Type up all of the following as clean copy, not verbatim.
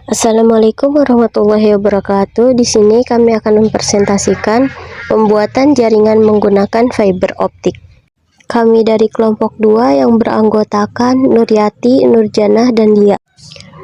Assalamualaikum warahmatullahi wabarakatuh. Di sini kami akan mempresentasikan pembuatan jaringan menggunakan fiber optik. Kami dari kelompok 2 yang beranggotakan Nuryati, Nurjanah, dan Lia.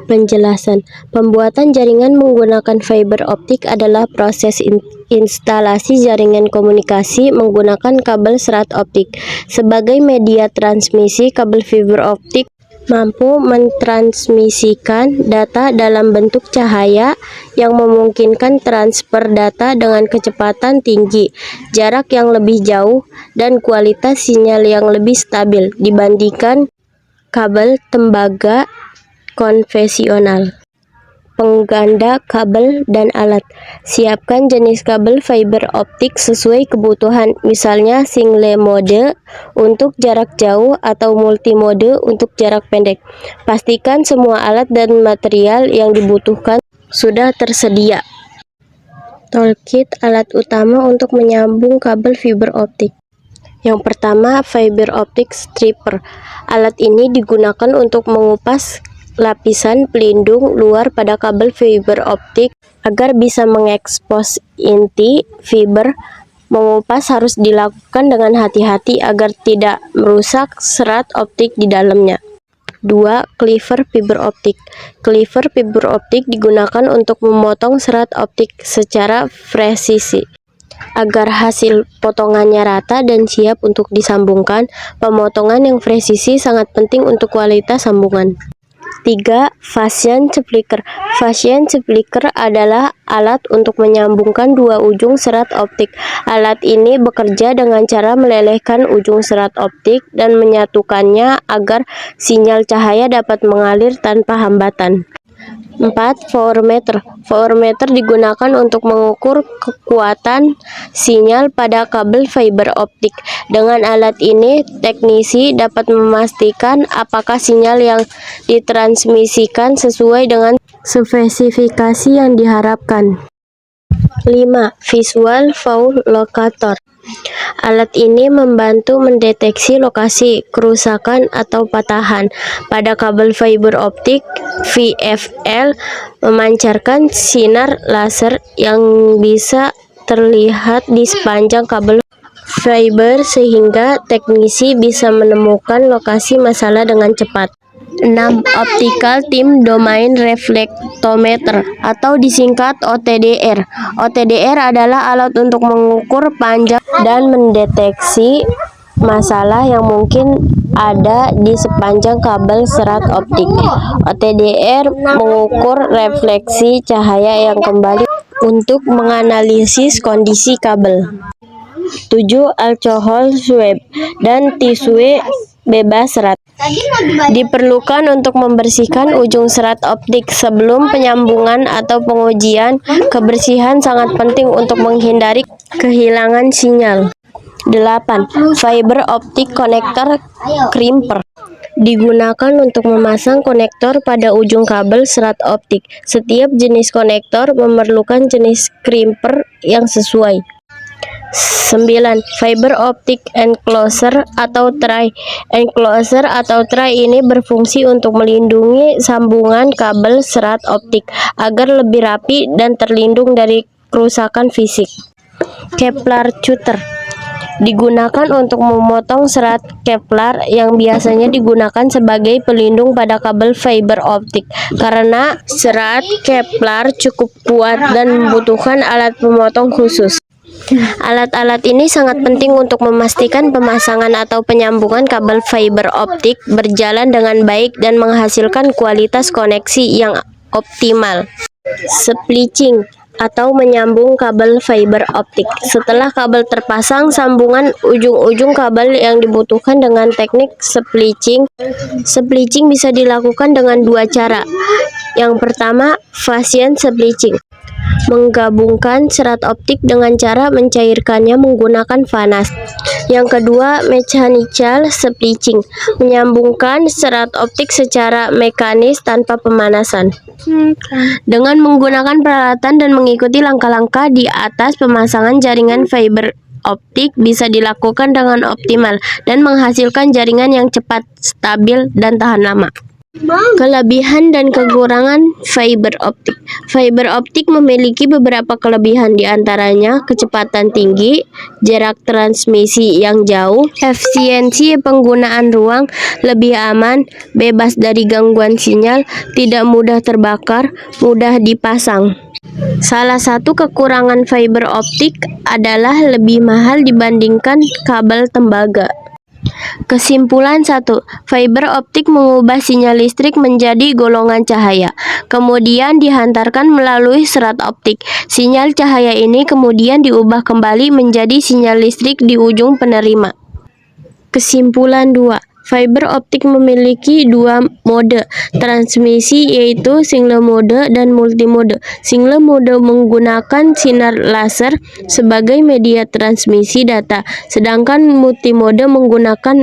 Penjelasan: pembuatan jaringan menggunakan fiber optik adalah proses instalasi jaringan komunikasi menggunakan kabel serat optik. Sebagai media transmisi, kabel fiber optik mampu mentransmisikan data dalam bentuk cahaya yang memungkinkan transfer data dengan kecepatan tinggi, jarak yang lebih jauh, dan kualitas sinyal yang lebih stabil dibandingkan kabel tembaga konvensional. Pengganda kabel dan alat. Siapkan jenis kabel fiber optik sesuai kebutuhan, misalnya single mode untuk jarak jauh atau multimode untuk jarak pendek. Pastikan semua alat dan material yang dibutuhkan sudah tersedia. Toolkit alat utama untuk menyambung kabel fiber optik. Yang pertama, fiber optic stripper. Alat ini digunakan untuk mengupas lapisan pelindung luar pada kabel fiber optik agar bisa mengekspos inti fiber. Mengupas harus dilakukan dengan hati-hati agar tidak merusak serat optik di dalamnya. 2. Cleaver fiber optik. Cleaver fiber optik digunakan untuk memotong serat optik secara presisi agar hasil potongannya rata dan siap untuk disambungkan. Pemotongan yang presisi sangat penting untuk kualitas sambungan. 3. Fashion splitter. Fashion splitter adalah alat untuk menyambungkan dua ujung serat optik. Alat ini bekerja dengan cara melelehkan ujung serat optik dan menyatukannya agar sinyal cahaya dapat mengalir tanpa hambatan. 4. Power meter. Power meter digunakan untuk mengukur kekuatan sinyal pada kabel fiber optik. Dengan alat ini, teknisi dapat memastikan apakah sinyal yang ditransmisikan sesuai dengan spesifikasi yang diharapkan. 5. Visual Fault Locator. Alat ini membantu mendeteksi lokasi kerusakan atau patahan pada kabel fiber optik. VFL memancarkan sinar laser yang bisa terlihat di sepanjang kabel fiber sehingga teknisi bisa menemukan lokasi masalah dengan cepat. 6. Optical Time Domain Reflectometer atau disingkat OTDR. OTDR adalah alat untuk mengukur panjang dan mendeteksi masalah yang mungkin ada di sepanjang kabel serat optik. OTDR mengukur refleksi cahaya yang kembali untuk menganalisis kondisi kabel. 7. Alcohol swab dan tisu bebas serat. Diperlukan untuk membersihkan ujung serat optik sebelum penyambungan atau pengujian. Kebersihan sangat penting untuk menghindari kehilangan sinyal. 8. Fiber optic connector crimper. Digunakan untuk memasang konektor pada ujung kabel serat optik. Setiap jenis konektor memerlukan jenis crimper yang sesuai. 9. Fiber optic enclosure atau tray. Enclosure atau tray ini berfungsi untuk melindungi sambungan kabel serat optik agar lebih rapi dan terlindung dari kerusakan fisik. Kevlar cutter. Digunakan untuk memotong serat Kevlar yang biasanya digunakan sebagai pelindung pada kabel fiber optik. Karena serat Kevlar cukup kuat dan membutuhkan alat pemotong khusus. Alat-alat ini sangat penting untuk memastikan pemasangan atau penyambungan kabel fiber optik berjalan dengan baik dan menghasilkan kualitas koneksi yang optimal. Splicing atau menyambung kabel fiber optik. Setelah kabel terpasang, sambungan ujung-ujung kabel yang dibutuhkan dengan teknik splicing. Splicing bisa dilakukan dengan dua cara. Yang pertama, fashion splicing. Menggabungkan serat optik dengan cara mencairkannya menggunakan panas. Yang kedua, mechanical splicing. Menyambungkan serat optik secara mekanis tanpa pemanasan. Dengan menggunakan peralatan dan mengikuti langkah-langkah di atas, pemasangan jaringan fiber optik bisa dilakukan dengan optimal dan menghasilkan jaringan yang cepat, stabil, dan tahan lama. Kelebihan dan kekurangan fiber optik. Fiber optik memiliki beberapa kelebihan, diantaranya kecepatan tinggi, jarak transmisi yang jauh, efisiensi penggunaan ruang, lebih aman, bebas dari gangguan sinyal, tidak mudah terbakar, mudah dipasang. Salah satu kekurangan fiber optik adalah lebih mahal dibandingkan kabel tembaga. Kesimpulan 1. Fiber optik mengubah sinyal listrik menjadi golongan cahaya, kemudian dihantarkan melalui serat optik. Sinyal cahaya ini kemudian diubah kembali menjadi sinyal listrik di ujung penerima. Kesimpulan 2. Fiber optik memiliki dua mode transmisi, yaitu single mode dan multimode. Single mode menggunakan sinar laser sebagai media transmisi data, sedangkan multimode menggunakan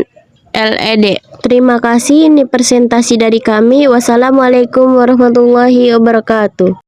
LED. Terima kasih, ini presentasi dari kami. Wassalamualaikum warahmatullahi wabarakatuh.